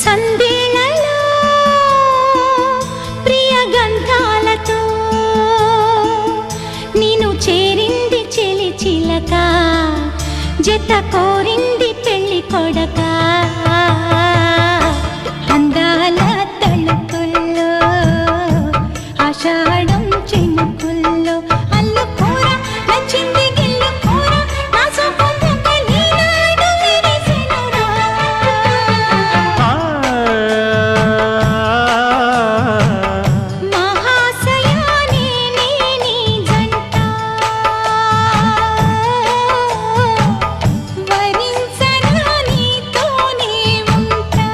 సందేళలో ప్రియ గంధాలతో నిన్ను చేరింది చెలి చిలక, జత కోరింది పెళ్లి కొడక. అందాల తలుపుల్లో ఆషాఢం చినుకుల్లో అల్లుకోర నచ్చింది గిల్లుకోర నా సొంత నీనాడు విరిసినురా. మహాశయానే నీ జంట వరించనా నీతోనే ఉంటా.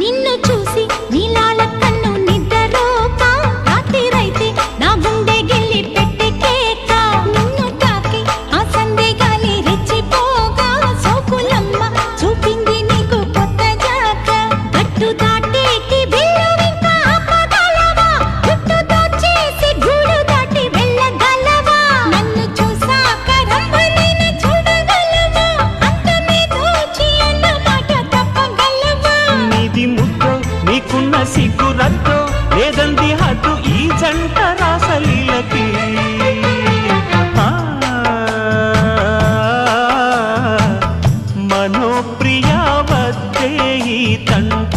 నిన్ను చూసి నీలాల కన్ను నిద్రలోక, రాత్రిరైతే నా గుండె గిల్లి పెట్టే కేక. నిన్ను తాకి ఆ సందే గాలి రెచ్చిపోగా, సోకులమ్మ చూపింది నీకు కొత్త జాక. గట్టు దాటేటి బిల్లు ఇంకా ఆపగలవా, గుట్టుతో చేసి గూడు దాటి వెళ్ళగలవా. నన్ను చూసాక రంభనైన చూడగలవా, అంతమే దోచి అన్న మాట తప్పగలవా. నీది ముద్దో నీకున్న సిగ్గు రద్దో లేదంది హద్దు ఈ జంట రాసలీలకి. మనోప్రియా వద్దే ఈ తంట,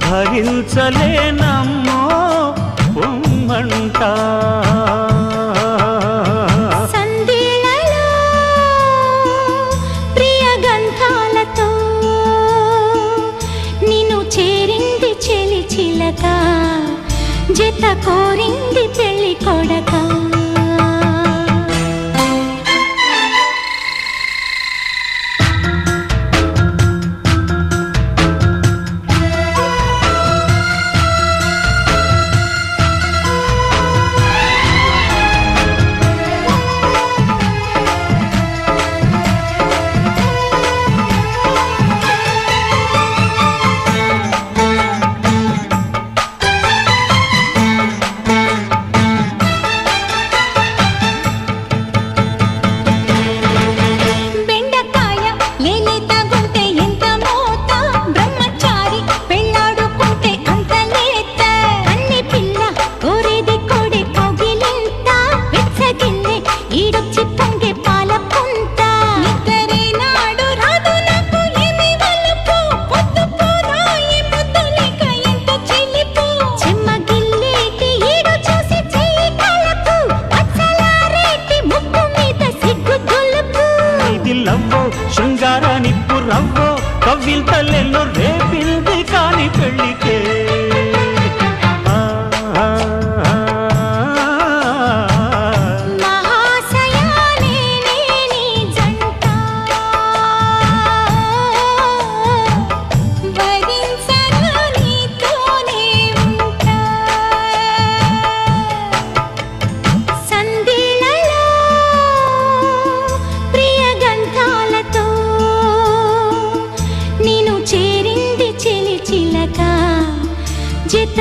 భరించలేనమ్మో పొమ్మంట. సందేళలో ప్రియ గంధాలతో నిన్ను చేరింది చెలి చిలక, జత కోరింది పెళ్లి కొడక. బెండకాయ లేలేత గుంటే ఎంత మోత, బ్రహ్మచారి పెళ్ళాడుకుంటే అంత లేత. అన్ని పిల్ల కోరేది కోడి కౌగిలింత, వెచ్చగిల్లే ఈడొచ్చి పొంగే పాల పుంత. నిద్దరే నాడు రాదు నాకు ఏమి వలుపు, పొద్దుపోరాయి ముద్దులేక ఎంత చిలిపు. చెమ్మగిల్లేటి ఈడు చూసి చెయ్యి కలపు, పచ్చలారేటి ముక్కు మీద సిగ్గు దులుపు. ఇది లవ్వో శృంగార నిప్పు రవ్వో, కవ్విల్తలెన్నో రేపింది కాని పెళ్ళికే. మహాశయానే నీ జంట వరించనా నీతోనే ఉంటా. సందేళలో ప్రియ గంధాలతో నిన్ను చేరింది చెలి చిలక, జత